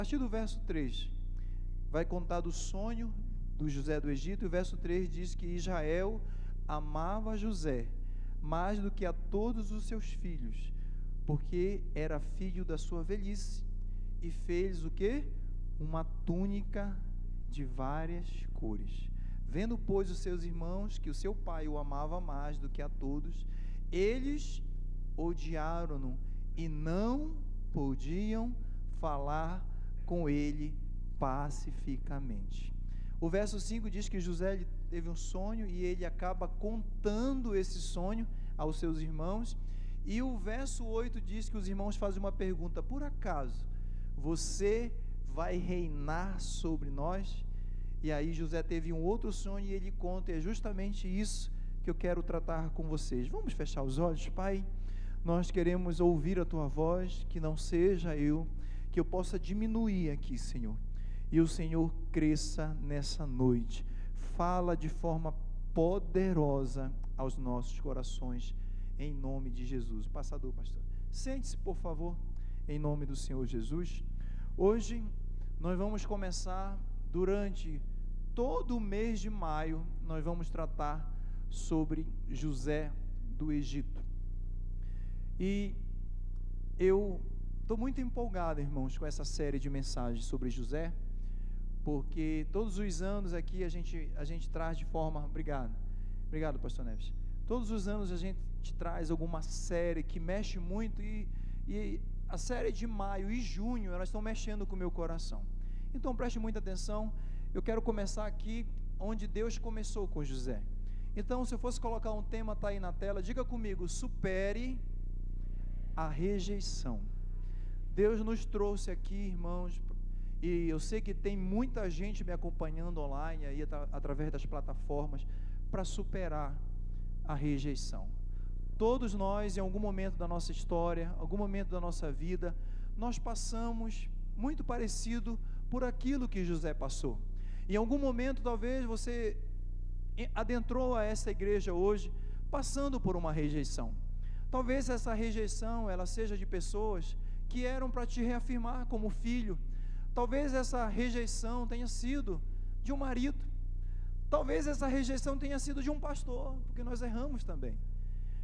partir do verso 3, vai contar do sonho do José do Egito, e o verso 3 diz que Israel amava José mais do que a todos os seus filhos, porque era filho da sua velhice, e fez o quê? Uma túnica de várias cores. Vendo, pois, os seus irmãos que o seu pai o amava mais do que a todos, eles odiaram-no e não podiam falar com ele pacificamente. O verso 5 diz que José teve um sonho e ele acaba contando esse sonho aos seus irmãos, e o verso 8 diz que os irmãos fazem uma pergunta: por acaso você vai reinar sobre nós? E aí José teve um outro sonho e ele conta, e é justamente isso que eu quero tratar com vocês. Vamos fechar os olhos. Pai, nós queremos ouvir a Tua voz, que não seja eu, que eu possa diminuir aqui, Senhor, e o Senhor cresça nessa noite. Fala de forma poderosa aos nossos corações, em nome de Jesus. Passador, pastor, sente-se, por favor, em nome do Senhor Jesus. Hoje nós vamos começar, durante todo o mês de maio, nós vamos tratar sobre José do Egito. E eu estou muito empolgado, irmãos, com essa série de mensagens sobre José, porque todos os anos aqui a gente traz de forma... Obrigado, pastor Neves. Todos os anos a gente traz alguma série que mexe muito, e a série de maio e junho, elas estão mexendo com o meu coração. Então preste muita atenção. Eu quero começar aqui onde Deus começou com José. Então, se eu fosse colocar um tema, está aí na tela, diga comigo: supere a rejeição. Deus nos trouxe aqui, irmãos, e eu sei que tem muita gente me acompanhando online, aí, através das plataformas, para superar a rejeição. Todos nós, em algum momento da nossa história, algum momento da nossa vida, nós passamos muito parecido por aquilo que José passou. Em algum momento, talvez você adentrou a essa igreja hoje passando por uma rejeição. Talvez essa rejeição ela seja de pessoas que eram para te reafirmar como filho. Talvez essa rejeição tenha sido de um marido. Talvez essa rejeição tenha sido de um pastor, porque nós erramos também.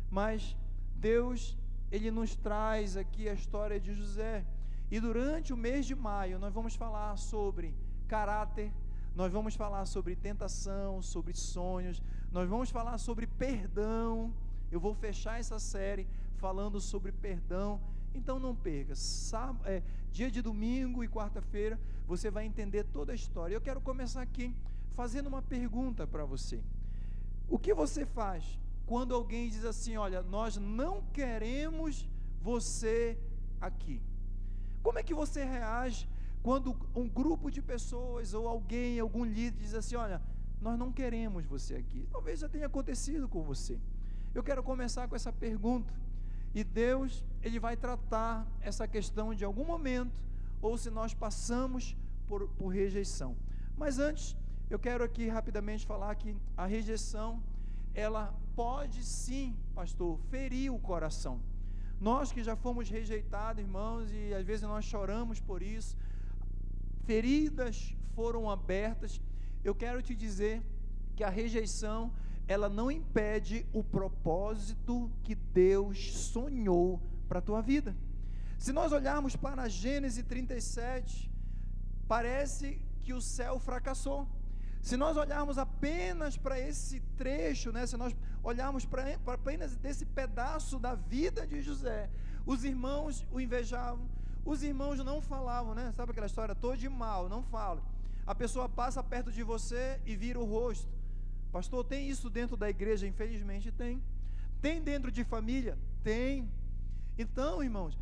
Mas Deus, Ele nos traz aqui a história de José. E durante o mês de maio nós vamos falar sobre caráter, nós vamos falar sobre tentação, sobre sonhos, nós vamos falar sobre perdão. Eu vou fechar essa série falando sobre perdão. Então não perca, dia de domingo e quarta-feira você vai entender toda a história. Eu quero começar aqui fazendo uma pergunta para você. O que você faz quando alguém diz assim: olha, nós não queremos você aqui? Como é que você reage quando um grupo de pessoas ou alguém, algum líder diz assim: olha, nós não queremos você aqui? Talvez já tenha acontecido com você. Eu quero começar com essa pergunta, e Deus, Ele vai tratar essa questão de algum momento, ou se nós passamos por rejeição. Mas antes, eu quero aqui rapidamente falar que a rejeição, ela pode sim, pastor, ferir o coração. Nós que já fomos rejeitados, irmãos, e às vezes nós choramos por isso, feridas foram abertas. Eu quero te dizer que a rejeição, ela não impede o propósito que Deus sonhou para a tua vida. Se nós olharmos para Gênesis 37, parece que o céu fracassou. Se nós olharmos apenas para esse trecho, se nós olharmos para apenas desse pedaço da vida de José, os irmãos o invejavam, os irmãos não falavam, sabe aquela história, estou de mal, não falo. A pessoa passa perto de você e vira o rosto. Pastor, tem isso dentro da igreja? Infelizmente tem. Tem dentro de família? Tem. Então, irmãos,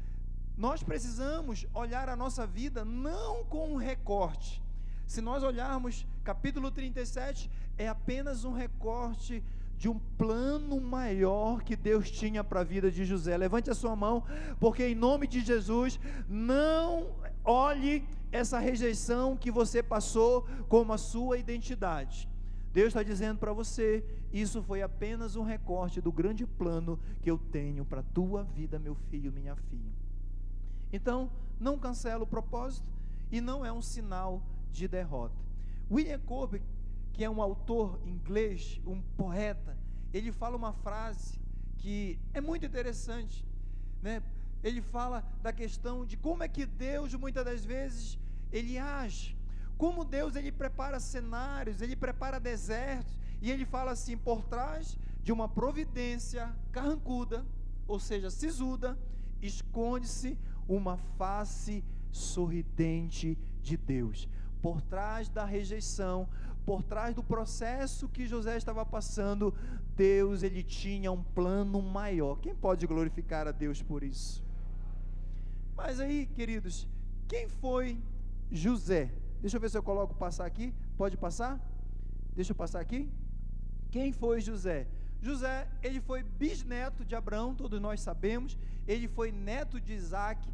nós precisamos olhar a nossa vida não com um recorte. Se nós olharmos capítulo 37, é apenas um recorte de um plano maior que Deus tinha para a vida de José. Levante a sua mão, porque em nome de Jesus, não olhe essa rejeição que você passou como a sua identidade. Deus está dizendo para você, isso foi apenas um recorte do grande plano que eu tenho para a tua vida, meu filho, minha filha. Então, não cancela o propósito, e não é um sinal de derrota. William Cowper, que é um autor inglês, um poeta, ele fala uma frase que é muito interessante, né? Ele fala da questão de como é que Deus, muitas das vezes, ele age, como Deus, ele prepara cenários, ele prepara desertos, e ele fala assim: por trás de uma providência carrancuda, ou seja, sisuda, esconde-se uma face sorridente de Deus. Por trás da rejeição, por trás do processo que José estava passando, Deus, ele tinha um plano maior. Quem pode glorificar a Deus por isso? Mas aí, queridos, quem foi José? Deixa eu ver se eu coloco passar aqui. Pode passar? Deixa eu passar aqui. Quem foi José? José, ele foi bisneto de Abraão, todos nós sabemos. Ele foi neto de Isaac,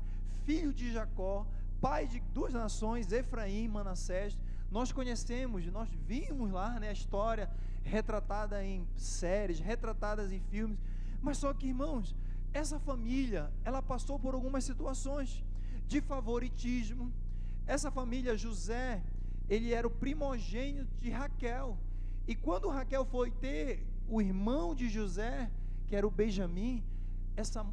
filho de Jacó, pai de duas nações, Efraim e Manassés. Nós conhecemos, nós vimos lá, né, a história retratada em séries, retratadas em filmes. Mas só que, irmãos, essa família, ela passou por algumas situações de favoritismo. Essa família, José, ele era o primogênito de Raquel. E quando Raquel foi ter o irmão de José, que era o Benjamim,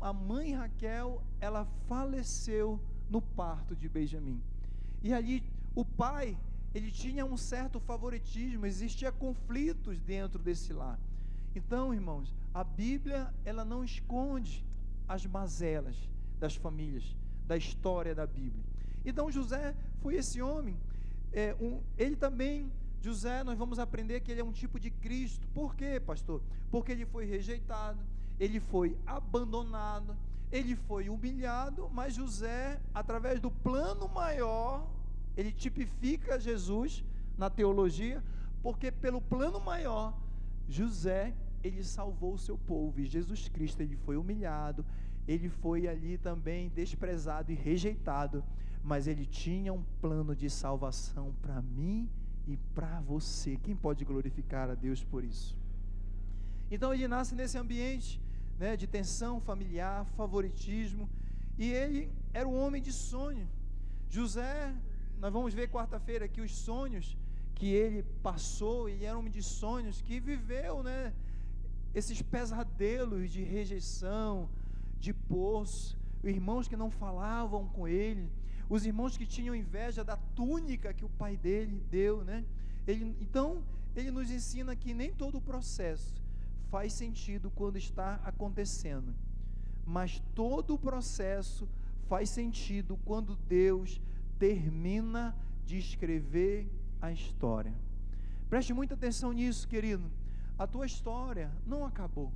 a mãe Raquel, ela faleceu no parto de Benjamim. E ali o pai, ele tinha um certo favoritismo, existia conflitos dentro desse lar. Então, irmãos, a Bíblia, ela não esconde as mazelas das famílias, da história da Bíblia. Então José foi esse homem, ele também, José, nós vamos aprender que ele é um tipo de Cristo. Por quê, pastor? Porque ele foi rejeitado, ele foi abandonado, ele foi humilhado, mas José, através do plano maior, ele tipifica Jesus na teologia, porque pelo plano maior, José, ele salvou o seu povo, e Jesus Cristo, ele foi humilhado, ele foi ali também desprezado e rejeitado, mas ele tinha um plano de salvação para mim e para você. Quem pode glorificar a Deus por isso? Então ele nasce nesse ambiente, né, de tensão familiar, favoritismo, e ele era um homem de sonho. José, nós vamos ver quarta-feira aqui os sonhos que ele passou. Ele era um homem de sonhos que viveu, né, esses pesadelos de rejeição, de poço, irmãos que não falavam com ele, os irmãos que tinham inveja da túnica que o pai dele deu, né? Então, ele nos ensina que nem todo o processo faz sentido quando está acontecendo, mas todo o processo faz sentido quando Deus termina de escrever a história. Preste muita atenção nisso, querido. A tua história não acabou.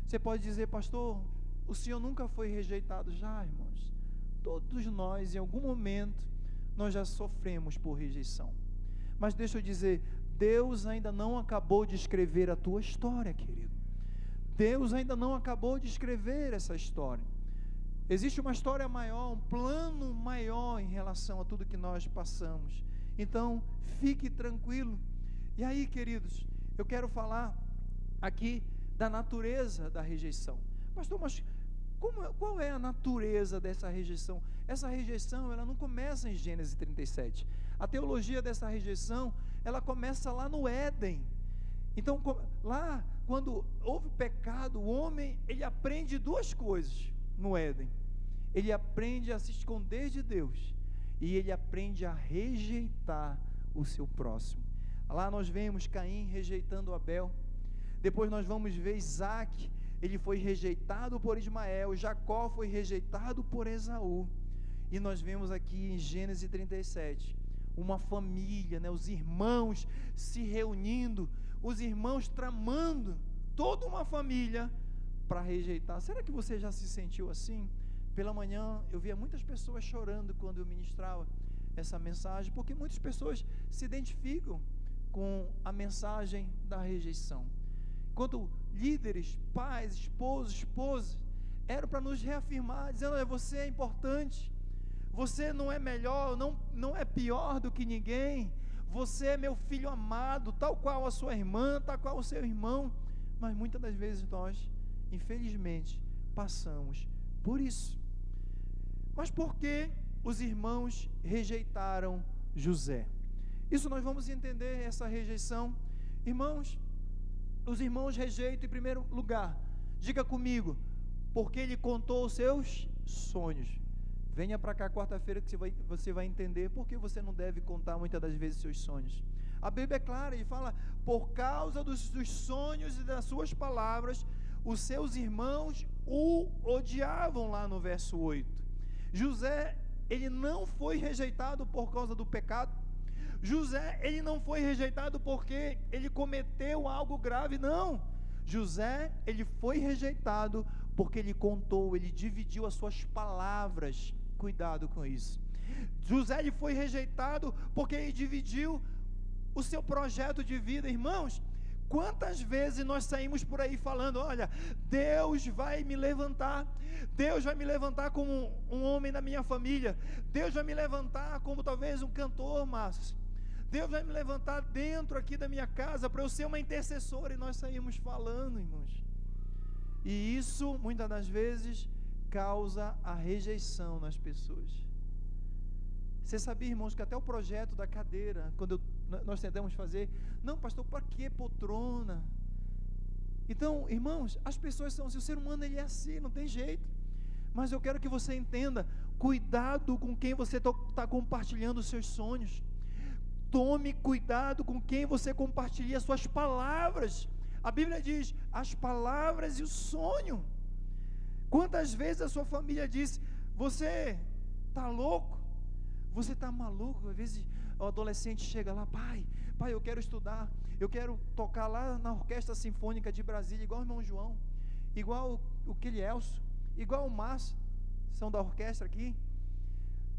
Você pode dizer: pastor, o senhor nunca foi rejeitado? Já, irmãos, todos nós, em algum momento, nós já sofremos por rejeição. Mas deixa eu dizer, Deus ainda não acabou de escrever a tua história, querido. Deus ainda não acabou de escrever essa história. Existe uma história maior, um plano maior em relação a tudo que nós passamos. Então, fique tranquilo. E aí, queridos, eu quero falar aqui da natureza da rejeição. Pastor, mas qual é a natureza dessa rejeição? Essa rejeição, ela não começa em Gênesis 37. A teologia dessa rejeição, ela começa lá no Éden. Então, lá, quando houve pecado, o homem, ele aprende duas coisas no Éden. Ele aprende a se esconder de Deus, e ele aprende a rejeitar o seu próximo. Lá nós vemos Caim rejeitando Abel. Depois nós vamos ver Isaac, ele foi rejeitado por Ismael. Jacó foi rejeitado por Esaú. E nós vemos aqui em Gênesis 37, uma família, né, os irmãos se reunindo, os irmãos tramando, toda uma família para rejeitar. Será que você já se sentiu assim? Pela manhã eu via muitas pessoas chorando quando eu ministrava essa mensagem, porque muitas pessoas se identificam com a mensagem da rejeição. Enquanto líderes, pais, esposos, esposas, eram para nos reafirmar, dizendo: você é importante, você não é melhor, não é pior do que ninguém, você é meu filho amado, tal qual a sua irmã, tal qual o seu irmão. Mas muitas das vezes nós, infelizmente, passamos por isso. Mas por que os irmãos rejeitaram José? Isso nós vamos entender, essa rejeição. Irmãos, os irmãos rejeitam em primeiro lugar, diga comigo, porque ele contou os seus sonhos. Venha para cá quarta-feira que você vai entender por que você não deve contar muitas das vezes seus sonhos. A Bíblia é clara, ele fala, por causa dos sonhos e das suas palavras, os seus irmãos o odiavam, lá no verso 8. José, ele não foi rejeitado por causa do pecado. José, ele não foi rejeitado porque ele cometeu algo grave, não. José, ele foi rejeitado porque ele contou, ele dividiu as suas palavras. Cuidado com isso. José, ele foi rejeitado porque ele dividiu o seu projeto de vida. Irmãos, quantas vezes nós saímos por aí falando, olha, Deus vai me levantar como um homem da minha família, Deus vai me levantar como talvez um cantor, mas Deus vai me levantar dentro aqui da minha casa para eu ser uma intercessora, e nós saímos falando, irmãos, e isso muitas das vezes causa a rejeição nas pessoas. Você sabia, irmãos, que até o projeto da cadeira, quando nós tentamos fazer, não, pastor, para que poltrona? Então, irmãos, as pessoas são assim, o ser humano ele é assim, não tem jeito. Mas eu quero que você entenda, cuidado com quem você está compartilhando os seus sonhos. Tome cuidado com quem você compartilha as suas palavras. A Bíblia diz, as palavras e o sonho. Quantas vezes a sua família diz, você está louco? Você está maluco? Às vezes o adolescente chega lá, pai, eu quero estudar, eu quero tocar lá na Orquestra Sinfônica de Brasília, igual o irmão João, igual o Kelielso, igual o Márcio, são da orquestra aqui.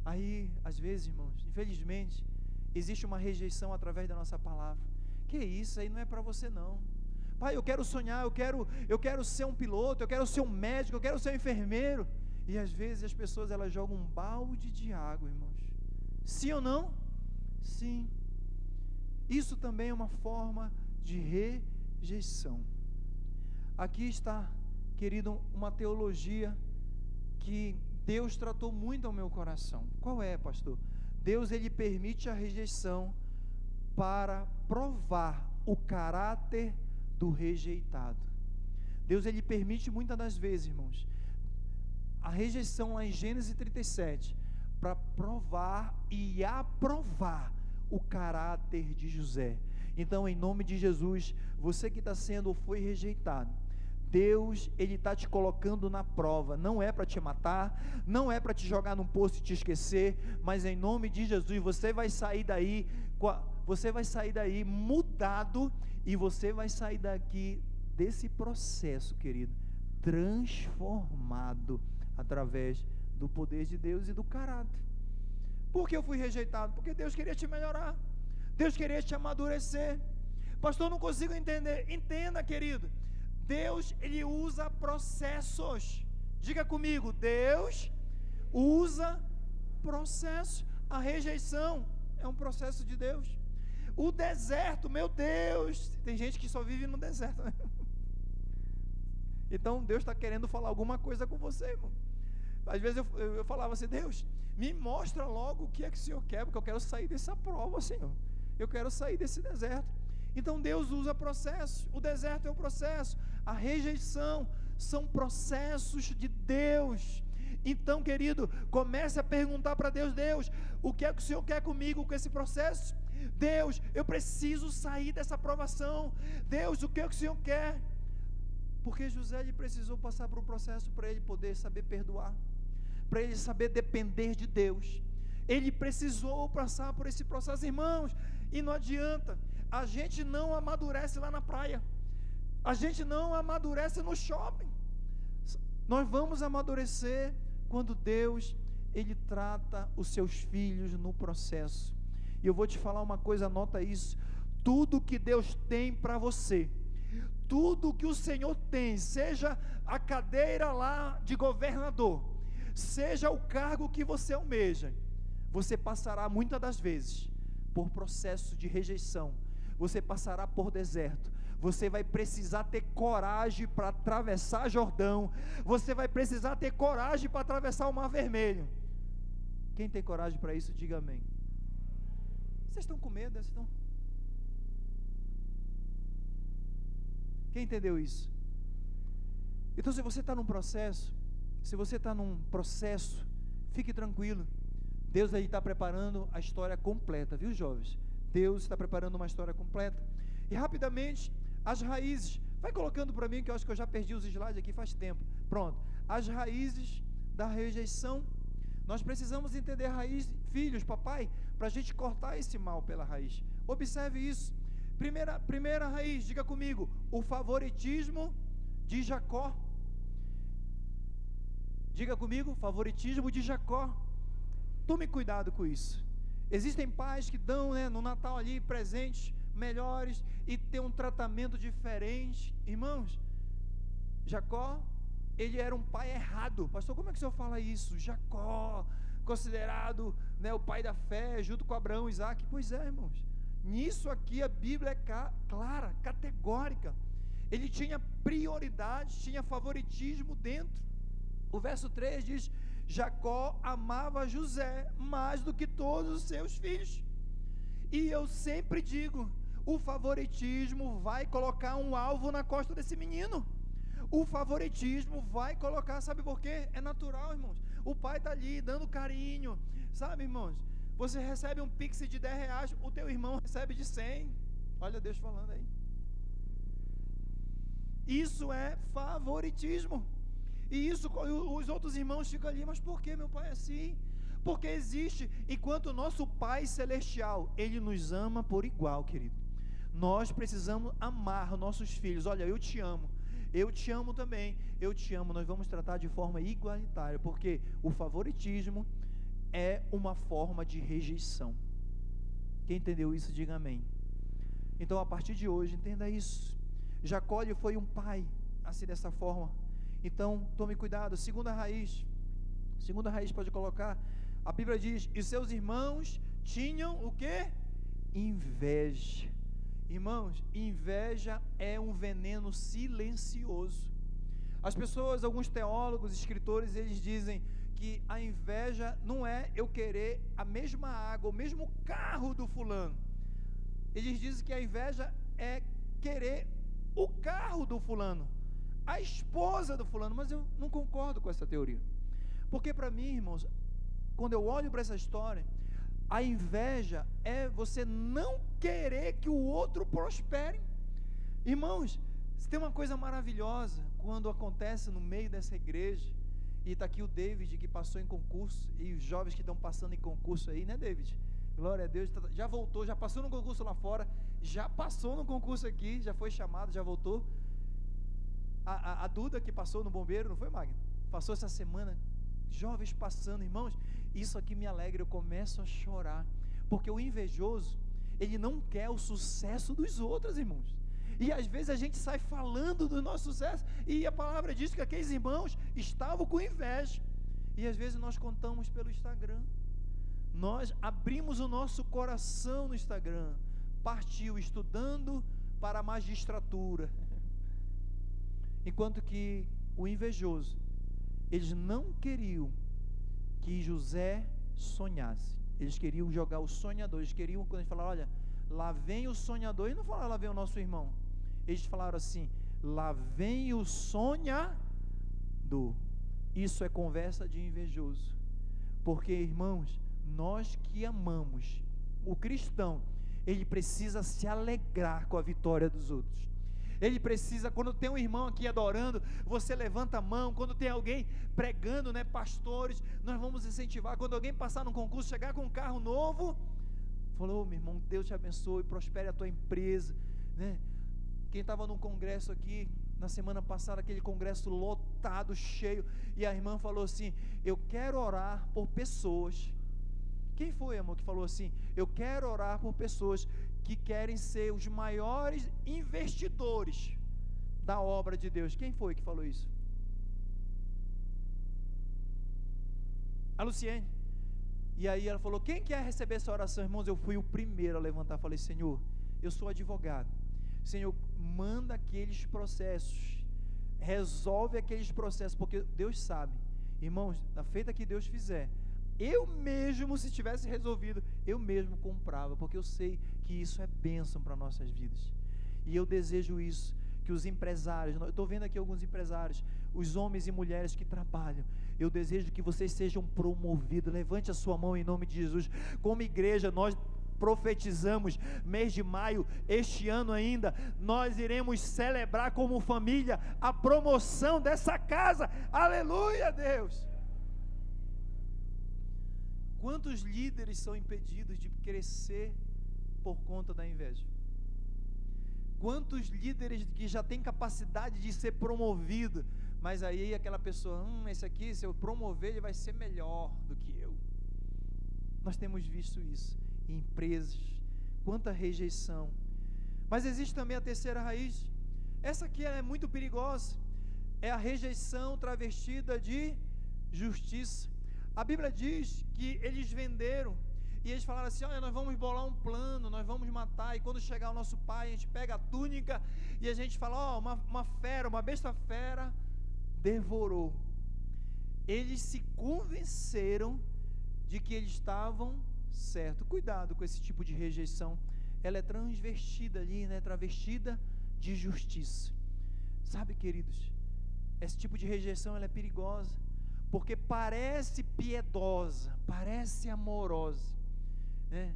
Aí, às vezes, irmãos, infelizmente, existe uma rejeição através da nossa palavra. Que isso aí não é para você não. Pai, eu quero sonhar, eu quero ser um piloto, eu quero ser um médico, eu quero ser um enfermeiro. E às vezes as pessoas elas jogam um balde de água, irmãos. Sim ou não? Sim. Isso também é uma forma de rejeição. Aqui está, querido, uma teologia que Deus tratou muito ao meu coração. Qual é, pastor? Deus, ele permite a rejeição para provar o caráter do rejeitado. Deus, ele permite muitas das vezes, irmãos, a rejeição lá em Gênesis 37, para provar e aprovar o caráter de José. Então, em nome de Jesus, você que está sendo ou foi rejeitado, Deus, ele está te colocando na prova, não é para te matar, não é para te jogar num poço e te esquecer, mas em nome de Jesus, você vai sair daí mudado, e você vai sair daqui desse processo, querido, transformado, através do poder de Deus e do caráter. Por que eu fui rejeitado? Porque Deus queria te melhorar, Deus queria te amadurecer. Pastor, não consigo entender. Entenda, querido, Deus, ele usa processos. Diga comigo, Deus usa processos. A rejeição é um processo de Deus. O deserto, meu Deus, tem gente que só vive no deserto, né? Então Deus está querendo falar alguma coisa com você, irmão. Às vezes eu falava assim, Deus, me mostra logo o que é que o Senhor quer, porque eu quero sair dessa prova, Senhor. Eu quero sair desse deserto. Então Deus usa processos. O deserto é um processo, a rejeição são processos de Deus. Então, querido, comece a perguntar para Deus, Deus, o que é que o Senhor quer comigo com esse processo? Deus, eu preciso sair dessa provação. Deus, o que é que o Senhor quer? Porque José, ele precisou passar por um processo para ele poder saber perdoar, para ele saber depender de Deus. Ele precisou passar por esse processo, irmãos, e não adianta. A gente não amadurece lá na praia, a gente não amadurece no shopping. Nós vamos amadurecer quando Deus, ele trata os seus filhos no processo. E eu vou te falar uma coisa, anota isso: tudo que Deus tem para você, tudo que o Senhor tem, seja a cadeira lá de governador, seja o cargo que você almeja, você passará muitas das vezes por processo de rejeição, você passará por deserto, você vai precisar ter coragem para atravessar Jordão, você vai precisar ter coragem para atravessar o Mar Vermelho. Quem tem coragem para isso, diga amém. Vocês estão com medo? Vocês estão... Quem entendeu isso? Então, se você está num processo, fique tranquilo. Deus aí está preparando a história completa, viu, jovens? Deus está preparando uma história completa. E rapidamente, as raízes. Vai colocando para mim, que eu acho que eu já perdi os slides aqui faz tempo. Pronto. As raízes da rejeição. Nós precisamos entender a raiz, filhos, papai, para a gente cortar esse mal pela raiz. Observe isso. Primeira raiz, diga comigo, o favoritismo de Jacó. Diga comigo, favoritismo de Jacó. Tome cuidado com isso. Existem pais que dão, no Natal ali, presentes melhores e tem um tratamento diferente. Irmãos, Jacó, ele era um pai errado. Pastor, como é que o senhor fala isso? Jacó, considerado o pai da fé, junto com Abraão e Isaac. Pois é, irmãos. Nisso aqui a Bíblia é clara, categórica. Ele tinha prioridade, tinha favoritismo dentro. O verso 3 diz: Jacó amava José mais do que todos os seus filhos. E eu sempre digo, o favoritismo vai colocar um alvo na costa desse menino. O favoritismo vai colocar, sabe por quê? É natural, irmãos. O pai está ali dando carinho, sabe, irmãos? Você recebe um pix de R$10, o teu irmão recebe de 100. Olha Deus falando aí. Isso é favoritismo. E isso, os outros irmãos ficam ali, mas por que meu pai é assim? Porque existe, enquanto o nosso Pai Celestial, Ele nos ama por igual, querido. Nós precisamos amar nossos filhos. Olha, eu te amo também, eu te amo. Nós vamos tratar de forma igualitária, porque o favoritismo é uma forma de rejeição. Quem entendeu isso, diga amém. Então, a partir de hoje, entenda isso. Jacó foi um pai, assim, dessa forma. Então, tome cuidado. Segunda raiz pode colocar. A Bíblia diz: e seus irmãos tinham o quê? Inveja. Irmãos, inveja é um veneno silencioso. As pessoas, alguns teólogos, escritores, eles dizem que a inveja não é eu querer a mesma água, o mesmo carro do fulano. Eles dizem que a inveja é querer o carro do fulano, a esposa do fulano. Mas eu não concordo com essa teoria, porque para mim, irmãos, quando eu olho para essa história, a inveja é você não querer que o outro prospere. Irmãos, tem uma coisa maravilhosa quando acontece no meio dessa igreja, e está aqui o David, que passou em concurso, e os jovens que estão passando em concurso aí, né, David? Glória a Deus, já voltou, já passou no concurso lá fora, já passou no concurso aqui, já foi chamado, já voltou. A Duda, que passou no bombeiro, não foi, Magno? Passou essa semana, jovens passando, irmãos, isso aqui me alegra, eu começo a chorar, porque o invejoso, ele não quer o sucesso dos outros, irmãos. E às vezes a gente sai falando do nosso sucesso, e a palavra diz que aqueles irmãos estavam com inveja. E às vezes nós contamos pelo Instagram, nós abrimos o nosso coração no Instagram, partiu estudando para a magistratura, enquanto que o invejoso, eles não queriam que José sonhasse, eles queriam jogar o sonhador. Eles queriam, quando eles falaram, olha, lá vem o sonhador, eles não falaram, lá vem o nosso irmão, eles falaram assim, lá vem o sonhador. Isso é conversa de invejoso, porque, irmãos, nós que amamos, o cristão, ele precisa se alegrar com a vitória dos outros. Ele precisa, quando tem um irmão aqui adorando, você levanta a mão. Quando tem alguém pregando, pastores, nós vamos incentivar. Quando alguém passar num concurso, chegar com um carro novo, falou, meu irmão, Deus te abençoe, prospere a tua empresa, Quem estava num congresso aqui, na semana passada, aquele congresso lotado, cheio, e a irmã falou assim, eu quero orar por pessoas. Quem foi, amor, que falou assim, eu quero orar por pessoas que querem ser os maiores investidores da obra de Deus? Quem foi que falou isso? A Luciene. E aí ela falou, quem quer receber essa oração, irmãos? Eu fui o primeiro a levantar, falei, Senhor, eu sou advogado, Senhor, manda aqueles processos, resolve aqueles processos, porque Deus sabe, irmãos, da feita que Deus fizer, eu mesmo, se tivesse resolvido, eu mesmo comprava, porque eu sei que isso é bênção para nossas vidas. E eu desejo isso, que os empresários, eu estou vendo aqui alguns empresários, os homens e mulheres que trabalham, eu desejo que vocês sejam promovidos. Levante a sua mão em nome de Jesus. Como igreja, nós profetizamos, mês de maio, este ano ainda, nós iremos celebrar como família a promoção dessa casa. Aleluia, Deus! Quantos líderes são impedidos de crescer por conta da inveja? Quantos líderes que já têm capacidade de ser promovido, mas aí aquela pessoa, esse aqui, se eu promover, ele vai ser melhor do que eu. Nós temos visto isso em empresas, quanta rejeição. Mas existe também a terceira raiz, essa aqui é muito perigosa, é a rejeição travestida de justiça. A Bíblia diz que eles venderam, e eles falaram assim, olha, nós vamos bolar um plano, nós vamos matar, e quando chegar o nosso pai, a gente pega a túnica, e a gente fala, uma fera, uma besta fera, devorou. Eles se convenceram de que eles estavam certos. Cuidado com esse tipo de rejeição, ela é transvestida ali, né? Travestida de justiça. Sabe, queridos, esse tipo de rejeição, ela é perigosa, porque parece piedosa, parece amorosa, né?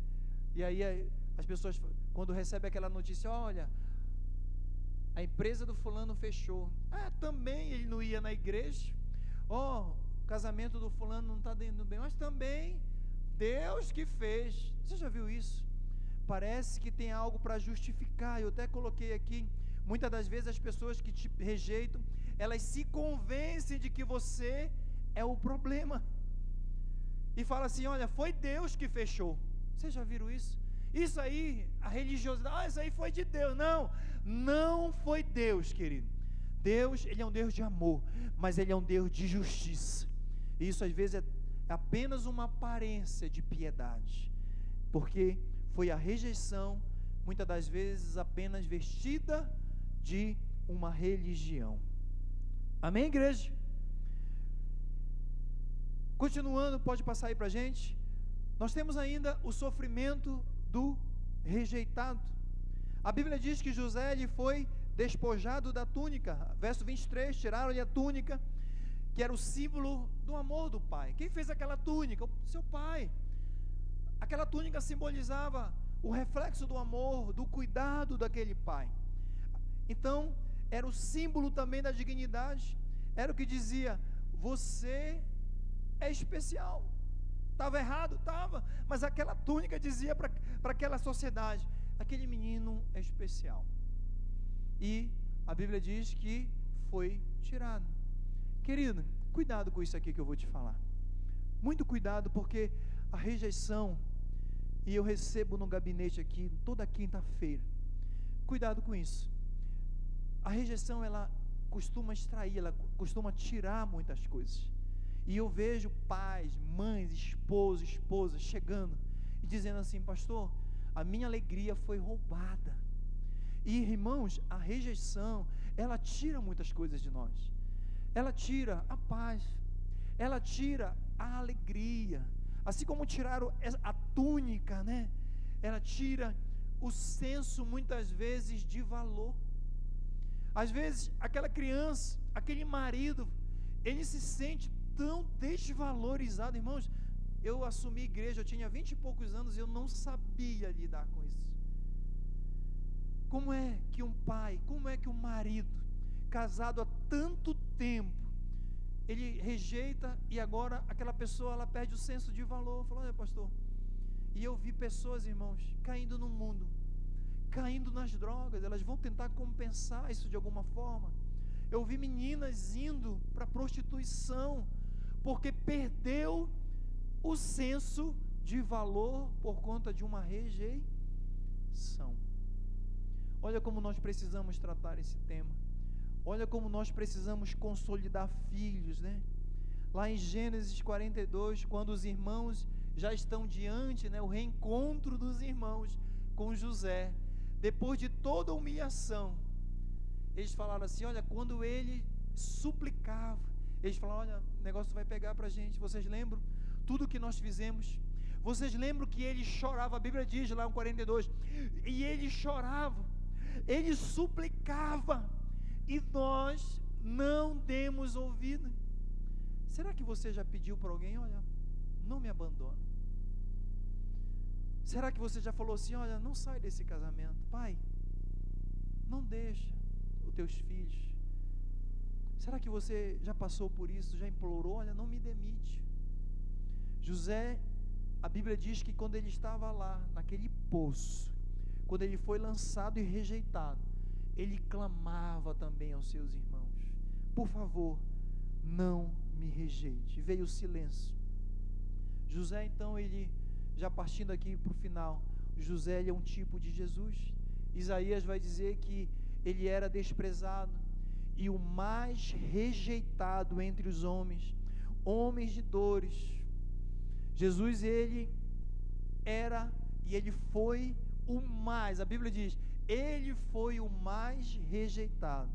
E aí as pessoas, quando recebem aquela notícia, olha, a empresa do fulano fechou, também ele não ia na igreja, o casamento do fulano não está dando bem, mas também Deus que fez. Você já viu isso? Parece que tem algo para justificar. Eu até coloquei aqui, muitas das vezes as pessoas que te rejeitam, elas se convencem de que você é o problema, e fala assim, olha, foi Deus que fechou. Vocês já viram isso? Isso aí, a religiosidade, isso aí foi de Deus. Não foi Deus, querido. Deus, Ele é um Deus de amor, mas Ele é um Deus de justiça, e isso às vezes é apenas uma aparência de piedade, porque foi a rejeição, muitas das vezes apenas vestida de uma religião. Amém, igreja? Continuando, pode passar aí para a gente. Nós temos ainda o sofrimento do rejeitado. A Bíblia diz que José, ele foi despojado da túnica, verso 23, tiraram-lhe a túnica, que era o símbolo do amor do pai. Quem fez aquela túnica? O seu pai. Aquela túnica simbolizava o reflexo do amor, do cuidado daquele pai. Então, era o símbolo também da dignidade, era o que dizia, você é especial. Estava errado? Estava, mas aquela túnica dizia para aquela sociedade, aquele menino é especial. E a Bíblia diz que foi tirado. Querido, cuidado com isso aqui que eu vou te falar, muito cuidado, porque a rejeição, e eu recebo no gabinete aqui, toda quinta-feira, cuidado com isso. A rejeição, ela costuma extrair, ela costuma tirar muitas coisas, e eu vejo pais, mães, esposas chegando, e dizendo assim, pastor, a minha alegria foi roubada. E irmãos, a rejeição, ela tira muitas coisas de nós, ela tira a paz, ela tira a alegria, assim como tiraram a túnica, né? Ela tira o senso muitas vezes de valor. Às vezes aquela criança, aquele marido, ele se sente tão desvalorizado. Irmãos, eu assumi igreja, eu tinha 20 e poucos anos e eu não sabia lidar com isso. Como é que um pai, como é que um marido, casado há tanto tempo, ele rejeita, e agora aquela pessoa, ela perde o senso de valor. Falou, olha pastor, e eu vi pessoas, irmãos, caindo no mundo, caindo nas drogas, elas vão tentar compensar isso de alguma forma. Eu vi meninas indo para prostituição, porque perdeu o senso de valor por conta de uma rejeição. Olha como nós precisamos tratar esse tema. Olha como nós precisamos consolidar filhos, né? Lá em Gênesis 42, quando os irmãos já estão diante, né, o reencontro dos irmãos com José, depois de toda a humilhação, eles falaram assim, olha, quando ele suplicava, eles falaram, olha, o negócio vai pegar para a gente, vocês lembram? tudo que nós fizemos. Vocês lembram que ele chorava, a Bíblia diz lá no 42, e ele chorava, ele suplicava, e nós não demos ouvido. Será que você já pediu para alguém, olha, não me abandona? Será que você já falou assim, olha, não sai desse casamento, pai, não deixa os teus filhos? Será que você já passou por isso, já implorou, olha, não me demite? José, a Bíblia diz que quando ele estava lá, naquele poço, quando ele foi lançado e rejeitado, ele clamava também aos seus irmãos, por favor, não me rejeite. Veio o silêncio. José, então, ele, já partindo aqui para o final, José, ele é um tipo de Jesus. Isaías vai dizer que ele era desprezado e o mais rejeitado entre os homens, homens de dores. Jesus, ele era e ele foi o mais, a Bíblia diz, ele foi o mais rejeitado.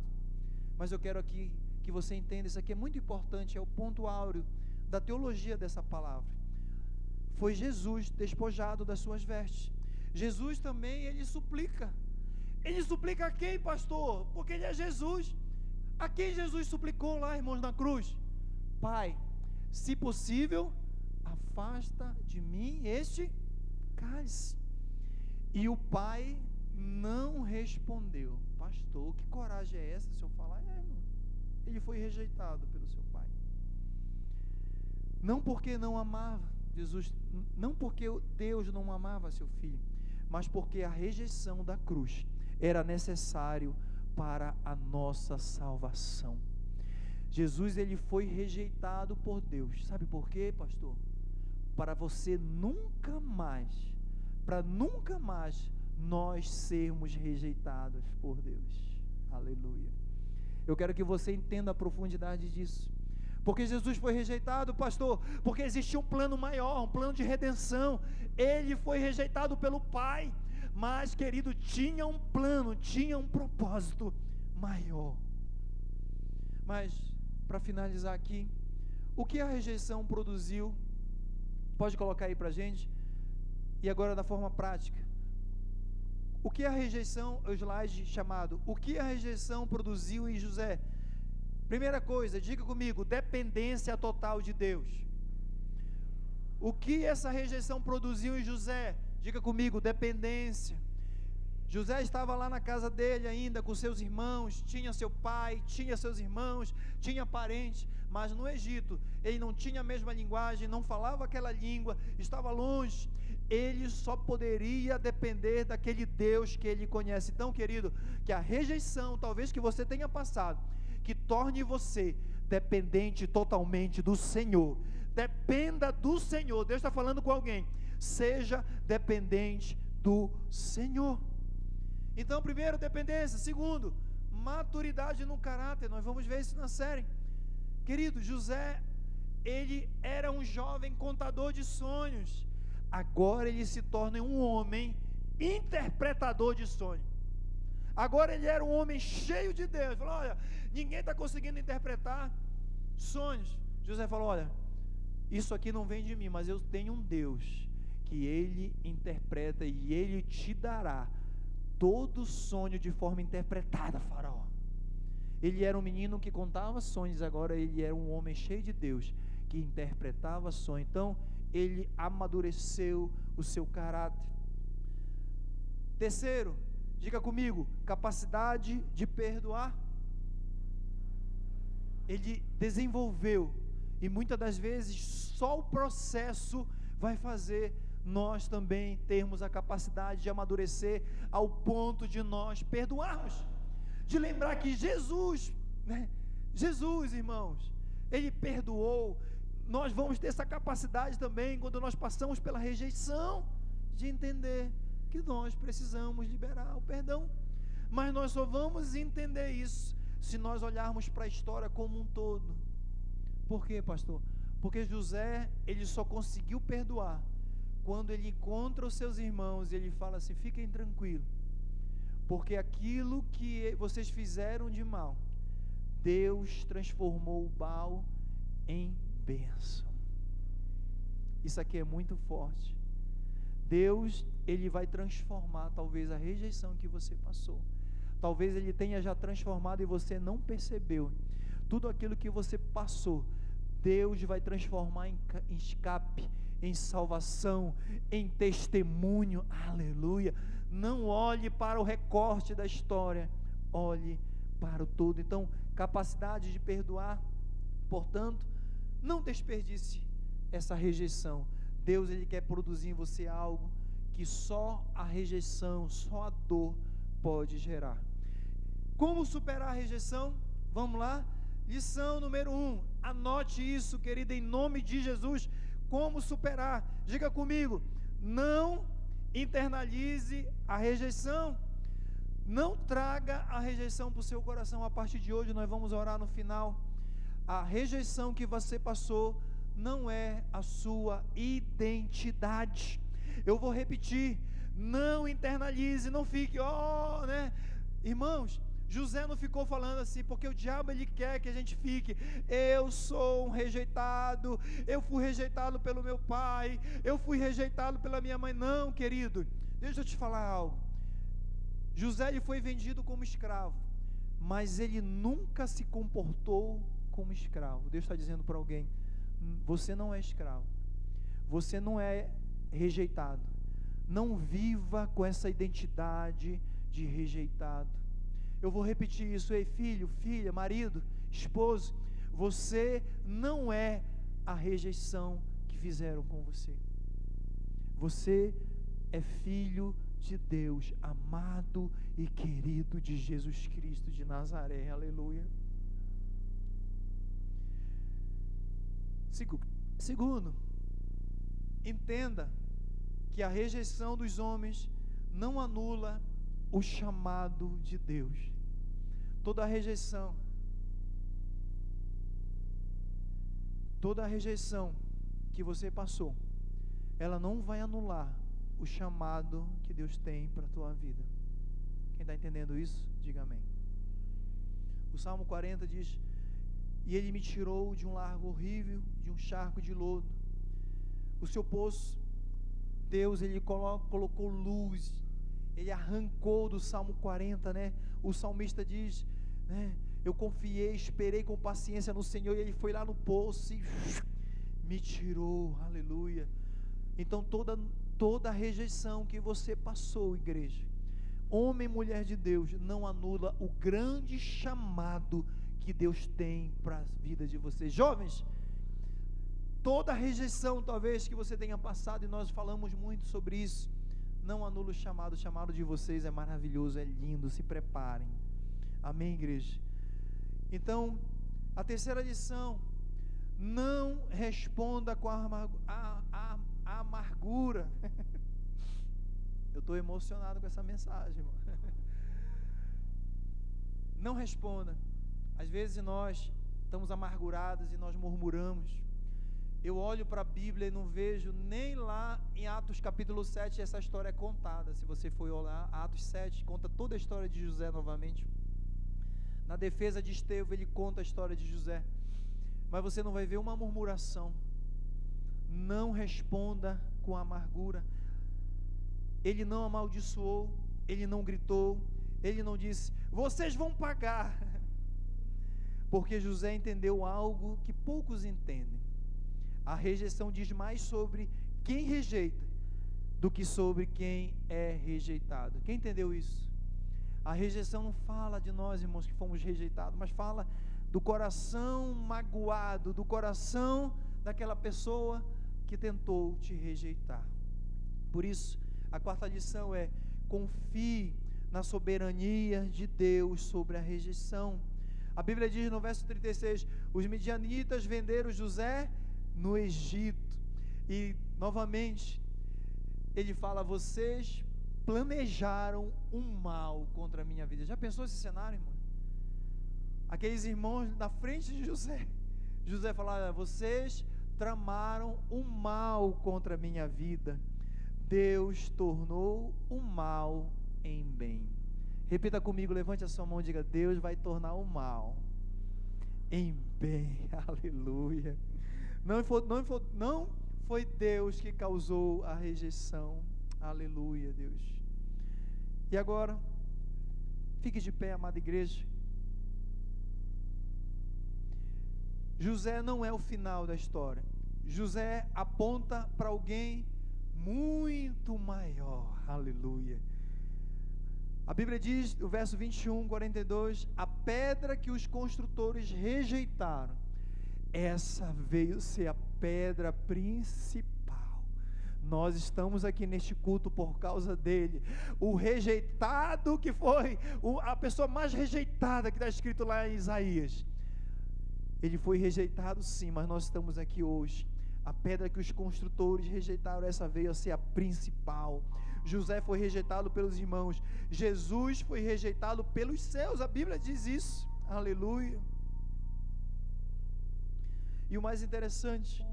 Mas eu quero aqui que você entenda, isso aqui é muito importante, é o ponto áureo da teologia dessa palavra. Foi Jesus despojado das suas vestes. Jesus também, ele suplica. Ele suplica a quem, pastor? Porque ele é Jesus. A quem Jesus suplicou lá, irmãos, na cruz? Pai, se possível, afasta de mim este cálice. E o pai não respondeu. Pastor, que coragem é essa? Se eu falar, irmão, ele foi rejeitado pelo seu pai. Não porque não amava Jesus, não porque Deus não amava seu filho, mas porque a rejeição da cruz era necessário para a nossa salvação. Jesus, ele foi rejeitado por Deus. Sabe por quê, pastor? Para você nunca mais, para nunca mais nós sermos rejeitados por Deus. Aleluia. Eu quero que você entenda a profundidade disso. Porque Jesus foi rejeitado, pastor, porque existia um plano maior, um plano de redenção. Ele foi rejeitado pelo Pai, mas, querido, tinha um plano, tinha um propósito maior. Mas, para finalizar aqui, o que a rejeição produziu? Pode colocar aí para a gente. E agora da forma prática. O que a rejeição, o slide chamado, o que a rejeição produziu em José? Primeira coisa, diga comigo, dependência total de Deus. O que essa rejeição produziu em José? Diga comigo, dependência. José estava lá na casa dele ainda com seus irmãos, tinha seu pai, tinha seus irmãos, tinha parentes, mas no Egito ele não tinha a mesma linguagem, não falava aquela língua, estava longe. Ele só poderia depender daquele Deus que ele conhece. Então, querido, que a rejeição, talvez que você tenha passado, que torne você dependente totalmente do Senhor. Dependa do Senhor. Deus está falando com alguém. Seja dependente do Senhor. Então, primeiro, dependência. Segundo, maturidade no caráter. Nós vamos ver isso na série. Querido, José, ele era um jovem contador de sonhos. Agora ele se torna um homem interpretador de sonhos. Agora ele era um homem cheio de Deus. Falou, olha, ninguém está conseguindo interpretar sonhos. José falou, olha, isso aqui não vem de mim, mas eu tenho um Deus que ele interpreta e ele te dará todo sonho de forma interpretada, faraó. Ele era um menino que contava sonhos, agora ele era um homem cheio de Deus, que interpretava sonhos. Então, ele amadureceu o seu caráter. Terceiro, diga comigo, capacidade de perdoar. Ele desenvolveu, e muitas das vezes só o processo vai fazer nós também termos a capacidade de amadurecer ao ponto de nós perdoarmos, de lembrar que Jesus, Jesus, irmãos, ele perdoou. Nós vamos ter essa capacidade também quando nós passamos pela rejeição, de entender que nós precisamos liberar o perdão. Mas nós só vamos entender isso se nós olharmos para a história como um todo. Por quê, pastor? Porque José, ele só conseguiu perdoar quando ele encontra os seus irmãos e ele fala assim, fiquem tranquilos, porque aquilo que vocês fizeram de mal, Deus transformou o mal em bênção. Isso aqui é muito forte. Deus, Ele vai transformar talvez a rejeição que você passou. Talvez Ele tenha já transformado e você não percebeu. Tudo aquilo que você passou, Deus vai transformar em escape, em salvação, em testemunho. Aleluia. Não olhe para o recorte da história, olhe para o todo. Então, capacidade de perdoar. Portanto, não desperdice essa rejeição. Deus, Ele quer produzir em você algo que só a rejeição, só a dor pode gerar. Como superar a rejeição? Vamos lá? Lição número 1. Anote isso, querido, em nome de Jesus. Como superar? Diga comigo. Não internalize a rejeição. Não traga a rejeição para o seu coração. A partir de hoje nós vamos orar no final. A rejeição que você passou não é a sua identidade. Eu vou repetir. Não internalize, não fique, irmãos, José não ficou falando assim, porque o diabo ele quer que a gente fique, eu sou um rejeitado, eu fui rejeitado pelo meu pai, eu fui rejeitado pela minha mãe. Não, querido, deixa eu te falar algo. José ele foi vendido como escravo, mas ele nunca se comportou como escravo. Deus está dizendo para alguém, você não é escravo, você não é rejeitado, não viva com essa identidade de rejeitado. Eu vou repetir isso. Ei, filho, filha, marido, esposo, você não é a rejeição que fizeram com você. Você é filho de Deus, amado e querido de Jesus Cristo de Nazaré. Aleluia. Segundo, entenda que a rejeição dos homens não anula o chamado de Deus. Toda a rejeição que você passou, ela não vai anular o chamado que Deus tem para a tua vida. Quem está entendendo isso, diga amém. O Salmo 40 diz: e Ele me tirou de um largo horrível, de um charco de lodo. O seu poço, Deus, Ele colocou luz, Ele arrancou do Salmo 40, né? O salmista diz, né? Eu confiei, esperei com paciência no Senhor, e Ele foi lá no poço e me tirou, aleluia. Então toda a rejeição que você passou, igreja, homem e mulher de Deus, não anula o grande chamado que Deus tem para a vida de vocês. Jovens, toda a rejeição talvez que você tenha passado, e nós falamos muito sobre isso, não anula o chamado de vocês é maravilhoso, é lindo, se preparem. Amém, igreja? Então, a terceira lição, não responda com a amargura. Eu estou emocionado com essa mensagem, irmão. Não responda. Às vezes nós estamos amargurados e nós murmuramos. Eu olho para a Bíblia e não vejo nem lá em Atos capítulo 7 essa história é contada. Se você for olhar, Atos 7 conta toda a história de José novamente. Na defesa de Estevão ele conta a história de José. Mas você não vai ver uma murmuração. Não responda com amargura. Ele não amaldiçoou, ele não gritou, ele não disse, vocês vão pagar. Porque José entendeu algo que poucos entendem. A rejeição diz mais sobre quem rejeita do que sobre quem é rejeitado. Quem entendeu isso? A rejeição não fala de nós, irmãos, que fomos rejeitados, mas fala do coração magoado, do coração daquela pessoa que tentou te rejeitar. Por isso, a quarta lição é: confie na soberania de Deus sobre a rejeição. A Bíblia diz no verso 36, os midianitas venderam José no Egito, e novamente ele fala, vocês planejaram um mal contra a minha vida. Já pensou esse cenário, irmão? Aqueles irmãos na frente de José, José fala, vocês tramaram um mal contra a minha vida. Deus tornou o mal em bem. Repita comigo, levante a sua mão e diga, Deus vai tornar o mal em bem. Aleluia. Não Foi Deus que causou a rejeição. Aleluia, Deus. E agora, fique de pé, amada igreja. José não é o final da história. José aponta para alguém muito maior. Aleluia. A Bíblia diz, o verso 21, 42, a pedra que os construtores rejeitaram, essa veio ser a pedra principal. Nós estamos aqui neste culto por causa dele. O rejeitado que foi, a pessoa mais rejeitada que está escrito lá em Isaías. Ele foi rejeitado sim, mas nós estamos aqui hoje. A pedra que os construtores rejeitaram, essa veio a ser a principal. José foi rejeitado pelos irmãos. Jesus foi rejeitado pelos céus. A Bíblia diz isso. Aleluia. E o mais interessante,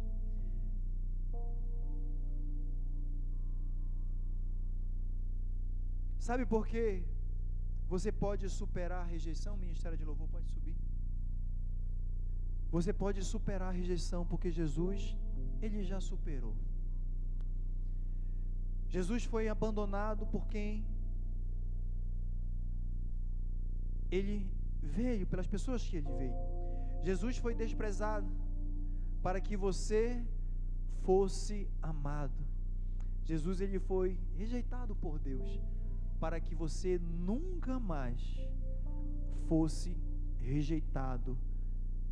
sabe por quê? Você pode superar a rejeição. O Ministério de Louvor pode subir. Você pode superar a rejeição, porque Jesus, ele já superou. Jesus foi abandonado por quem ele veio, pelas pessoas que ele veio. Jesus foi desprezado para que você fosse amado. Jesus, ele foi rejeitado por Deus para que você nunca mais fosse rejeitado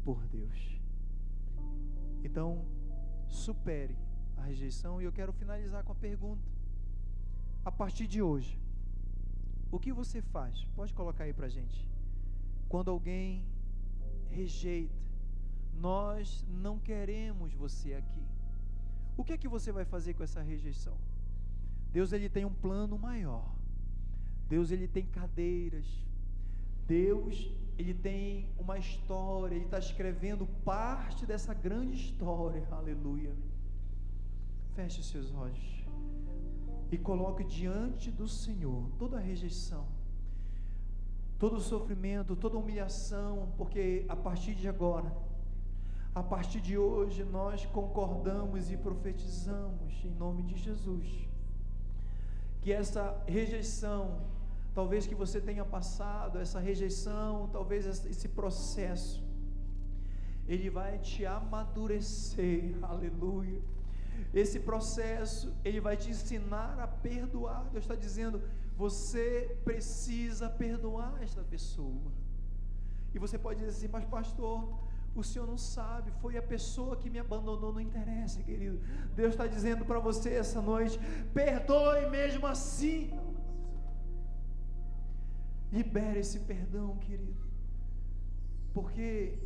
por Deus. Então, supere a rejeição. E eu quero finalizar com a pergunta: a partir de hoje, o que você faz? Pode colocar aí pra gente. Quando alguém rejeita, nós não queremos você aqui. O que é que você vai fazer com essa rejeição? Deus, ele tem um plano maior. Deus, ele tem cadeiras. Deus, ele tem uma história. Ele está escrevendo parte dessa grande história. Aleluia. Feche os seus olhos e coloque diante do Senhor toda a rejeição, todo o sofrimento, toda a humilhação, porque a partir de agora, a partir de hoje, nós concordamos e profetizamos em nome de Jesus, que essa rejeição, talvez que você tenha passado, essa rejeição, talvez esse processo, ele vai te amadurecer. Aleluia. Esse processo, ele vai te ensinar a perdoar. Deus está dizendo, você precisa perdoar esta pessoa. E você pode dizer assim, mas pastor, o senhor não sabe, foi a pessoa que me abandonou. Não interessa, querido. Deus está dizendo para você essa noite, perdoe mesmo assim. Libere esse perdão, querido, porque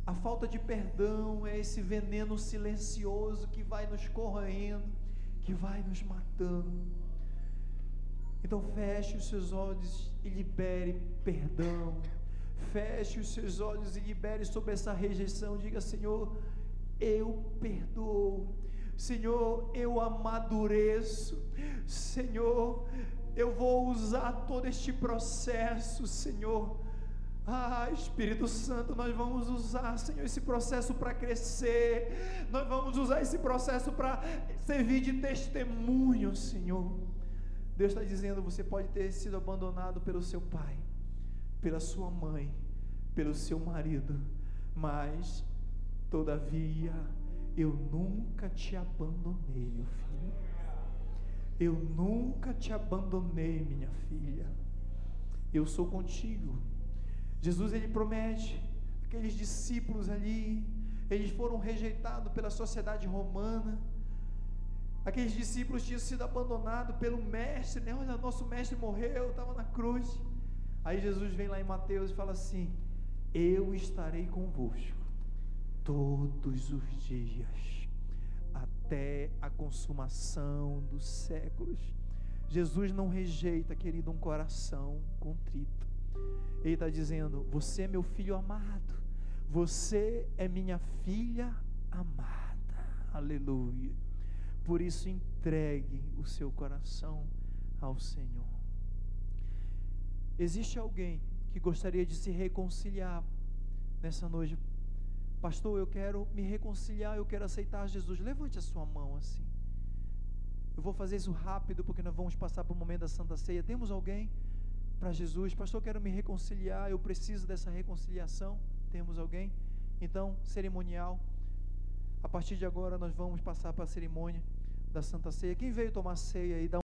a falta de perdão é esse veneno silencioso que vai nos corroendo, que vai nos matando. Então feche os seus olhos e libere perdão. Feche os seus olhos e libere sobre essa rejeição. Diga, Senhor, eu perdoo. Senhor, eu amadureço. Senhor, eu vou usar todo este processo, Senhor. Espírito Santo, nós vamos usar, Senhor, esse processo para crescer. Nós vamos usar esse processo para servir de testemunho, Senhor. Deus está dizendo, você pode ter sido abandonado pelo seu pai, pela sua mãe, pelo seu marido, mas, todavia, eu nunca te abandonei, meu filho. Eu nunca te abandonei, minha filha. Eu sou contigo. Jesus, ele promete, aqueles discípulos ali, eles foram rejeitados pela sociedade romana. Aqueles discípulos tinham sido abandonados pelo mestre, né? Olha, nosso mestre morreu, estava na cruz. Aí Jesus vem lá em Mateus e fala assim, eu estarei convosco todos os dias, até a consumação dos séculos. Jesus não rejeita, querido, um coração contrito. Ele está dizendo, você é meu filho amado, você é minha filha amada. Aleluia. Por isso entregue o seu coração ao Senhor. Existe alguém que gostaria de se reconciliar nessa noite Pastor, eu quero me reconciliar, eu quero aceitar Jesus. Levante a sua mão assim. Eu vou fazer isso rápido, porque nós vamos passar para o momento da Santa Ceia. Temos alguém para Jesus? Pastor, eu quero me reconciliar, eu preciso dessa reconciliação. Temos alguém? Então, cerimonial. A partir de agora, nós vamos passar para a cerimônia da Santa Ceia. Quem veio tomar ceia aí, dá